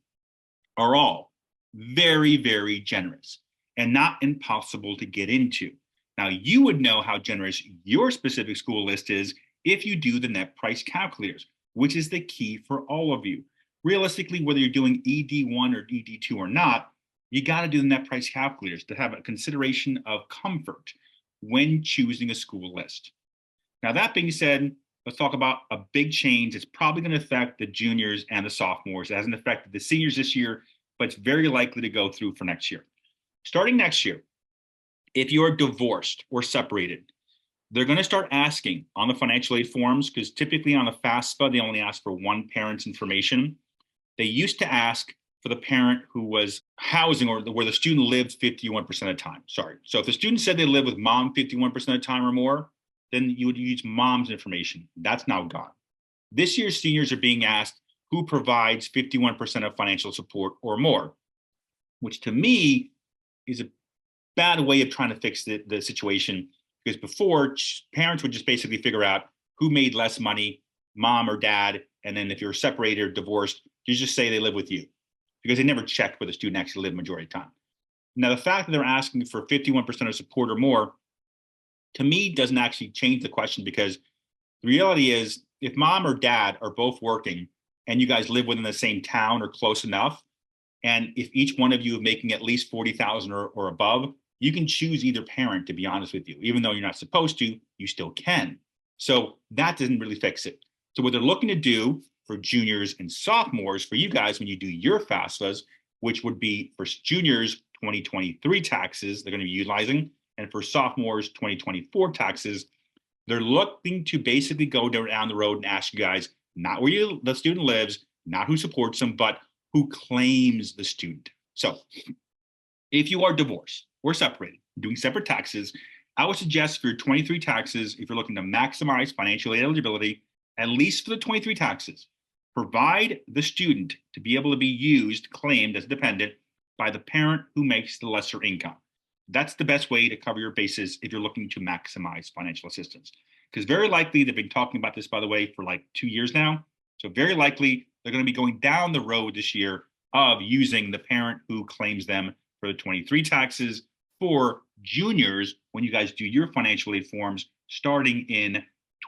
are all very, very generous and not impossible to get into. Now, you would know how generous your specific school list is if you do the net price calculators, which is the key for all of you. Realistically, whether you're doing ED1 or ED2 or not, you got to do the net price calculators to have a consideration of comfort when choosing a school list. Now, that being said, let's talk about a big change that's probably going to affect the juniors and the sophomores. It hasn't affected the seniors this year, but it's very likely to go through for next year. Starting next year, if you're divorced or separated, they're going to start asking on the financial aid forms, because typically on the FAFSA, they only ask for one parent's information. They used to ask for the parent who was housing or where the student lived 51% of the time. Sorry. So if the student said they live with mom 51% of the time or more, then you would use mom's information. That's now gone. This year's seniors are being asked who provides 51% of financial support or more, which to me is a bad way of trying to fix the situation, because before, parents would just basically figure out who made less money, mom or dad, and then if you're separated or divorced, you just say they live with you. because they never checked where the student actually lived majority of the time. Now, the fact that they're asking for 51% of support or more, to me, doesn't actually change the question, because the reality is, if mom or dad are both working and you guys live within the same town or close enough, and if each one of you is making at least 40,000 or above, you can choose either parent, to be honest with you. Even though you're not supposed to, you still can. So that doesn't really fix it. So what they're looking to do for juniors and sophomores, for you guys, when you do your FAFSAs, which would be for juniors, 2023 taxes they're going to be utilizing, and for sophomores, 2024 taxes, they're looking to basically go down the road and ask you guys, not where the student lives, not who supports them, but who claims the student. So if you are divorced or separated, doing separate taxes, I would suggest for your 23 taxes, if you're looking to maximize financial aid eligibility, at least for the 23 taxes, provide the student to be able to be used, claimed as dependent by the parent who makes the lesser income. That's the best way to cover your bases if you're looking to maximize financial assistance. Because very likely, they've been talking about this, by the way, for like 2 years now. So very likely they're going to be going down the road this year of using the parent who claims them for the 23 taxes for juniors when you guys do your financial aid forms starting in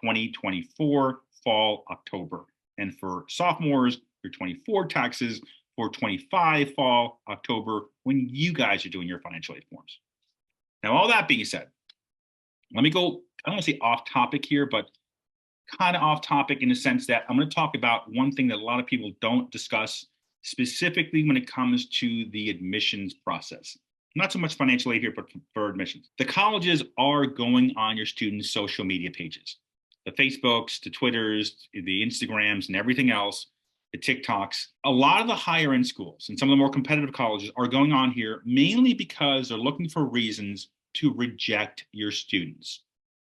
2024 fall, October. And for sophomores, your 24 taxes for 25 fall, October, when you guys are doing your financial aid forms. Now, all that being said, let me go, I don't want to say off topic here, but kind of off topic in the sense that I'm going to talk about one thing that a lot of people don't discuss, specifically when it comes to the admissions process. Not so much financial aid here, but for admissions. The colleges are going on your students' social media pages, the Facebooks, the Twitters, the Instagrams, and everything else, the TikToks. A lot of the higher end schools and some of the more competitive colleges are going on here mainly because they're looking for reasons to reject your students.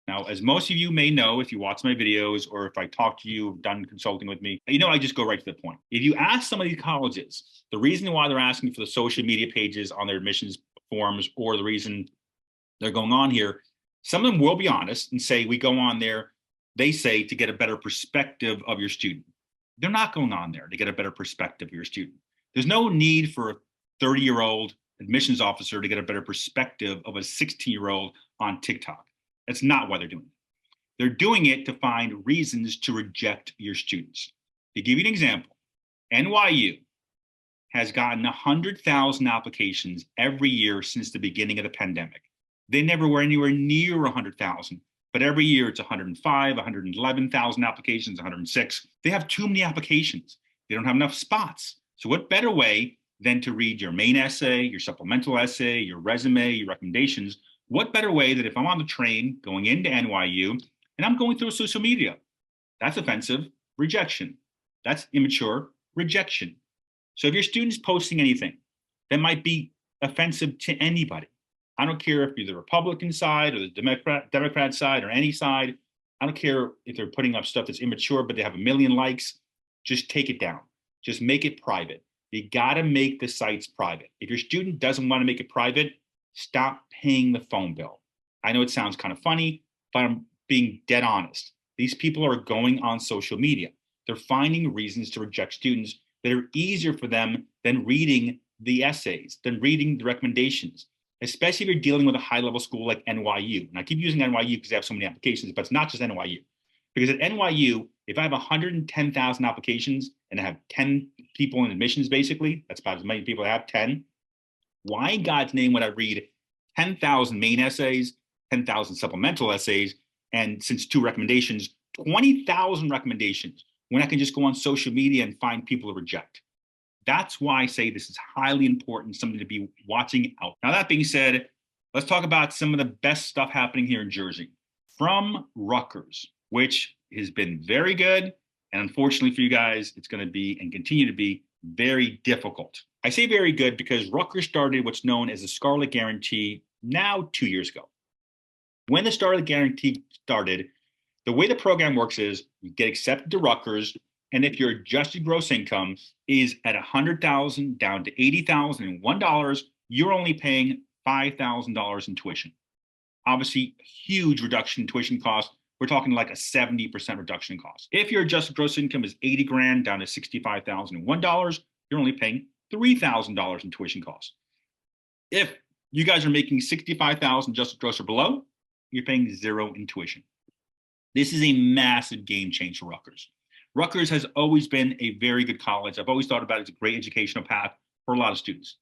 Now, as most of you may know, if you watch my videos or if I talk to you, done consulting with me, you know I just go right to the point. If you ask some of these colleges, the reason why they're asking for the social media pages on their admissions forms, or the reason they're going on here, some of them will be honest and say, we go on there, they say, to get a better perspective of your student. They're not going on there to get a better perspective of your student. There's no need for a 30-year-old admissions officer to get a better perspective of a 16-year-old on TikTok. That's not why they're doing it. They're doing it to find reasons to reject your students. To give you an example, NYU has gotten 100,000 applications every year since the beginning of the pandemic. They never were anywhere near 100,000, but every year it's 105, 111,000 applications, 106. They have too many applications. They don't have enough spots. So what better way than to read your main essay, your supplemental essay, your resume, your recommendations? What better way that if I'm on the train going into NYU and I'm going through social media? That's offensive, rejection. That's immature, rejection. So if your student's posting anything that might be offensive to anybody, I don't care if you're the Republican side or the Democrat side or any side, I don't care if they're putting up stuff that's immature, but they have 1 million likes, just take it down. Just make it private. You gotta make the sites private. If your student doesn't want to make it private, stop paying the phone bill. I know it sounds kind of funny, but I'm being dead honest. These people are going on social media. They're finding reasons to reject students that are easier for them than reading the essays, than reading the recommendations, especially if you're dealing with a high-level school like NYU. And I keep using NYU because they have so many applications, but it's not just NYU. Because at NYU, if I have 110,000 applications and I have 10 people in admissions, basically, that's about as many people I have, 10. Why in God's name would I read 10,000 main essays, 10,000 supplemental essays, and since 2 recommendations, 20,000 recommendations, when I can just go on social media and find people to reject? That's why I say this is highly important, something to be watching out. Now, that being said, let's talk about some of the best stuff happening here in Jersey. From Rutgers, which has been very good. And unfortunately for you guys, it's going to be and continue to be very difficult. I say very good because Rutgers started what's known as the Scarlet Guarantee now 2 years ago. When the Scarlet Guarantee started, the way the program works is you get accepted to Rutgers, and if your adjusted gross income is at $100,000 down to $80,001, you're only paying $5,000 in tuition. Obviously, huge reduction in tuition costs. We're talking like a 70% reduction in cost. If your adjusted gross income is 80 grand down to $65,001, you're only paying $3,000 in tuition costs. If you guys are making $65,000 just gross or below, you're paying zero in tuition. This is a massive game change for Rutgers. Rutgers has always been a very good college. I've always thought about it as a great educational path for a lot of students.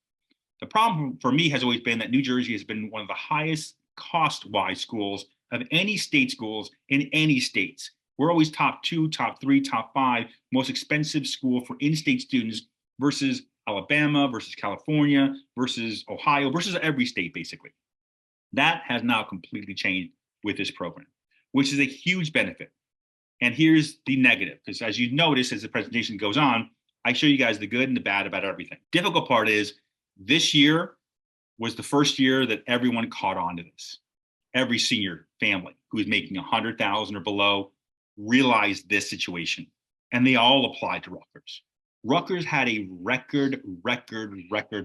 The problem for me has always been that New Jersey has been one of the highest cost-wise schools of any state schools in any states. We're always top 2, top 3, top 5 most expensive school for in-state students versus Alabama, versus California, versus Ohio, versus every state, basically. That has now completely changed with this program, which is a huge benefit. And here's the negative, because as you notice, as the presentation goes on, I show you guys the good and the bad about everything. Difficult part is this year was the first year that everyone caught on to this. Every senior family who is making $100,000 or below realized this situation, and they all applied to Rutgers. Rutgers had a record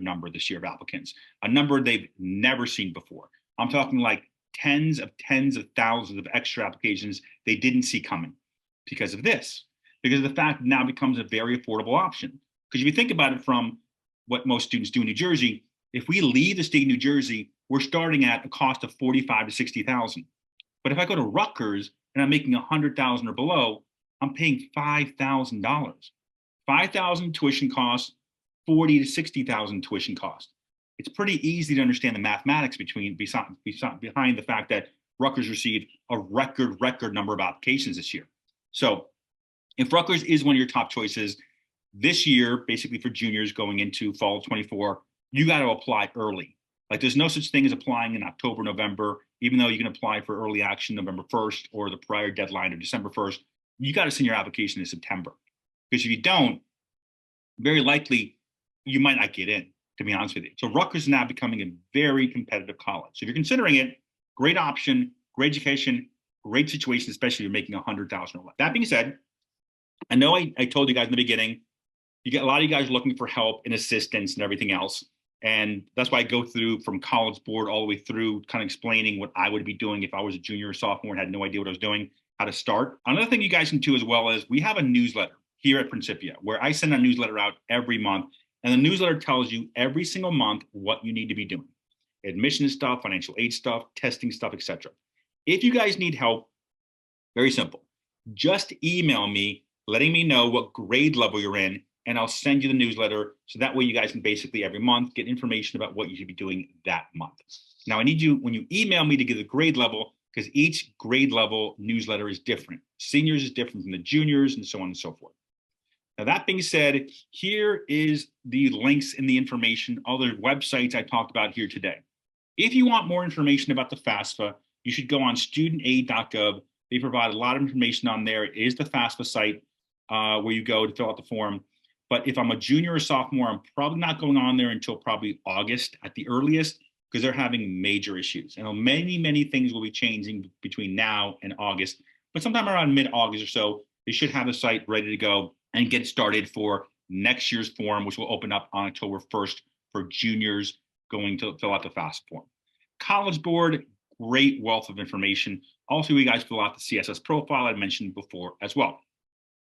number this year of applicants, a number they've never seen before. I'm talking like tens of thousands of extra applications they didn't see coming because of this, because of the fact it now becomes a very affordable option. Because if you think about it from what most students do in New Jersey, if we leave the state of New Jersey, we're starting at a cost of $45,000 to $60,000. But if I go to Rutgers and I'm making $100,000 or below, I'm paying $5,000. $5,000 tuition costs, $40,000 to $60,000 tuition cost. It's pretty easy to understand the mathematics behind the fact that Rutgers received a record number of applications this year. So if Rutgers is one of your top choices this year, basically for juniors going into fall of 24, you got to apply early. Like there's no such thing as applying in October, November, even though you can apply for early action November 1st or the prior deadline of December 1st, you got to send your application in September. Because if you don't, very likely you might not get in, to be honest with you. So Rutgers is now becoming a very competitive college. So if you're considering it, great option, great education, great situation, especially if you're making $100,000 or less. That being said, I know I told you guys in the beginning, you get a lot of you guys looking for help and assistance and everything else. And that's why I go through from College Board all the way through kind of explaining what I would be doing if I was a junior or sophomore and had no idea what I was doing, how to start. Another thing you guys can do as well is we have a newsletter here at Principia where I send a newsletter out every month. And the newsletter tells you every single month what you need to be doing. Admission stuff, financial aid stuff, testing stuff, etc. If you guys need help, very simple. Just email me, letting me know what grade level you're in, and I'll send you the newsletter. So that way you guys can basically every month get information about what you should be doing that month. Now I need you, when you email me, to give the grade level, because each grade level newsletter is different. Seniors is different from the juniors and so on and so forth. Now that being said, here is the links and the information, all the websites I talked about here today. If you want more information about the FAFSA, you should go on studentaid.gov. They provide a lot of information on there. It is the FAFSA site where you go to fill out the form. But if I'm a junior or sophomore, I'm probably not going on there until probably August at the earliest, because they're having major issues. And many things will be changing between now and August. But sometime around mid-August or so, they should have the site ready to go and get started for next year's form, which will open up on October 1st for juniors going to fill out the FAFSA form. College Board, great wealth of information. Also, you guys fill out the CSS profile I mentioned before as well.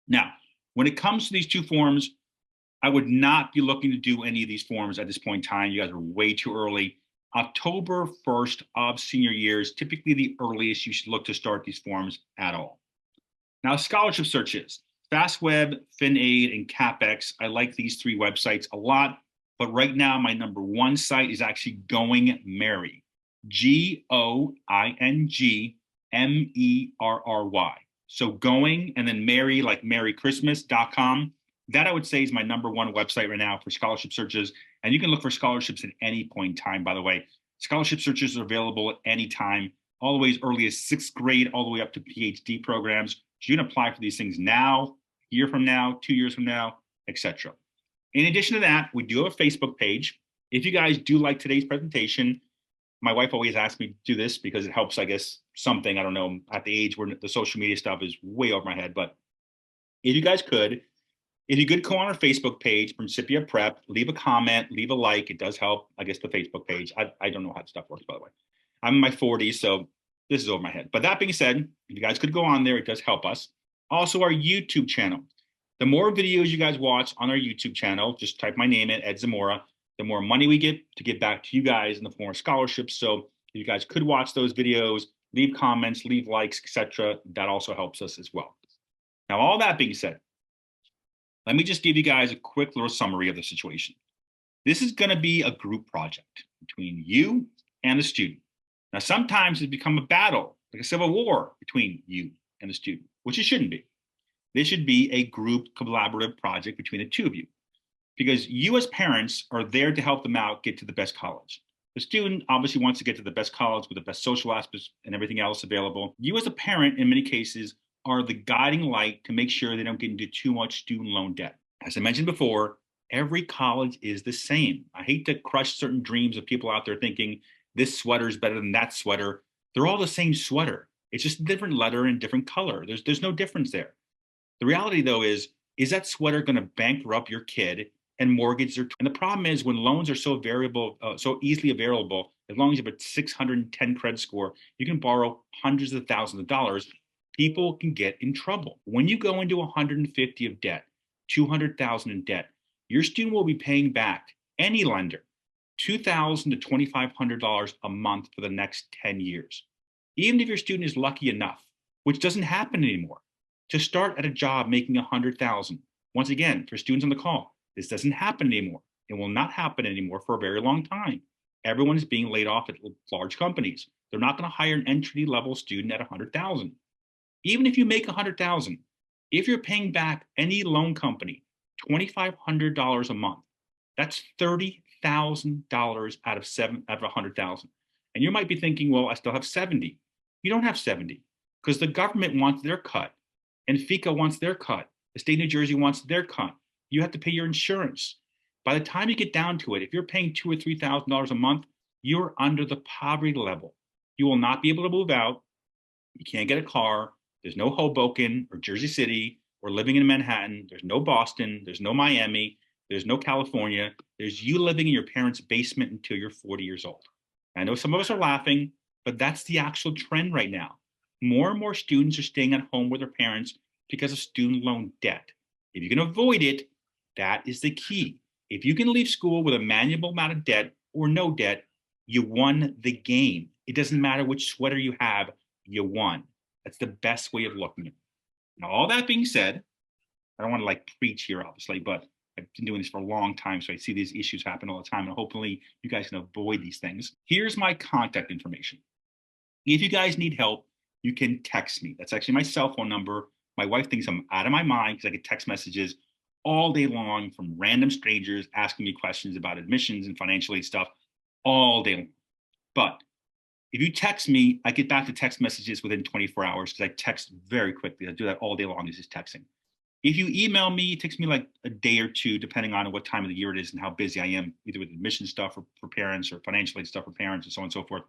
Now, when it comes to these two forms, I would not be looking to do any of these forms at this point in time. You guys are way too early. October 1st of senior year is typically the earliest you should look to start these forms at all. Now, scholarship searches, FastWeb, FinAid, and CapEx. I like these three websites a lot, but right now my number one site is actually Going Merry, GOINGMERRY. So Going and then Merry, like MerryChristmas.com. That I would say is my number one website right now for scholarship searches. And you can look for scholarships at any point in time, by the way. Scholarship searches are available at any time, all the way as early as 6th grade, all the way up to PhD programs. So you can apply for these things now, a year from now, 2 years from now, etc. In addition to that, we do have a Facebook page. If you guys do like today's presentation, my wife always asks me to do this because it helps, I guess, something. I don't know, at the age where the social media stuff is way over my head. But if you guys could, if you could go on our Facebook page, Principia Prep, leave a comment, leave a like. It does help, I guess, the Facebook page. I don't know how stuff works, by the way. I'm in my 40s, so this is over my head. But that being said, if you guys could go on there, it does help us. Also, our YouTube channel. The more videos you guys watch on our YouTube channel, just type my name in, Ed Zamora, the more money we get to give back to you guys in the form of scholarships. So if you guys could watch those videos, leave comments, leave likes, etc., that also helps us as well. Now, all that being said, let me just give you guys a quick little summary of the situation. This is going to be a group project between you and the student. Now, sometimes it's become a battle, like a civil war between you and the student, which it shouldn't be. This should be a group collaborative project between the two of you, because you as parents are there to help them out get to the best college. The student obviously wants to get to the best college with the best social aspects and everything else available. You as a parent, in many cases, are the guiding light to make sure they don't get into too much student loan debt. As I mentioned before, every college is the same. I hate to crush certain dreams of people out there thinking this sweater is better than that sweater. They're all the same sweater. It's just a different letter and different color. There's no difference there. The reality, though, is that sweater going to bankrupt your kid and mortgage their? And the problem is when loans are so variable, so easily available, as long as you have a 610 credit score, you can borrow hundreds of thousands of dollars. People can get in trouble. When you go into 150 of debt, 200,000 in debt, your student will be paying back any lender $2,000 to $2,500 a month for the next 10 years. Even if your student is lucky enough, which doesn't happen anymore, to start at a job making 100,000. Once again, for students on the call, this doesn't happen anymore. It will not happen anymore for a very long time. Everyone is being laid off at large companies. They're not going to hire an entry-level student at 100,000. Even if you make 100,000, if you're paying back any loan company $2,500 a month, that's $30,000 out of 100,000. And you might be thinking, well, I still have 70. You don't have 70 because the government wants their cut. And FECA wants their cut. The state of New Jersey wants their cut. You have to pay your insurance. By the time you get down to it, if you're paying $2,000 or $3,000 a month, you're under the poverty level. You will not be able to move out. You can't get a car. There's no Hoboken or Jersey City or living in Manhattan. There's no Boston. There's no Miami. There's no California. There's you living in your parents' basement until you're 40 years old. I know some of us are laughing, but that's the actual trend right now. More and more students are staying at home with their parents because of student loan debt. If you can avoid it, that is the key. If you can leave school with a manageable amount of debt or no debt, you won the game. It doesn't matter which sweater you have, you won. That's the best way of looking at it. Now, all that being said, I don't want to preach here, obviously, but I've been doing this for a long time, so I see these issues happen all the time, and hopefully you guys can avoid these things. Here's my contact information. If you guys need help, you can text me. That's actually my cell phone number. My wife thinks I'm out of my mind because I get text messages all day long from random strangers asking me questions about admissions and financial aid stuff all day long. But if you text me, I get back to text messages within 24 hours because I text very quickly. I do that all day long, is just texting. If you email me, it takes me like a day or two, depending on what time of the year it is and how busy I am, either with admission stuff for parents or financial aid stuff for parents and so on and so forth.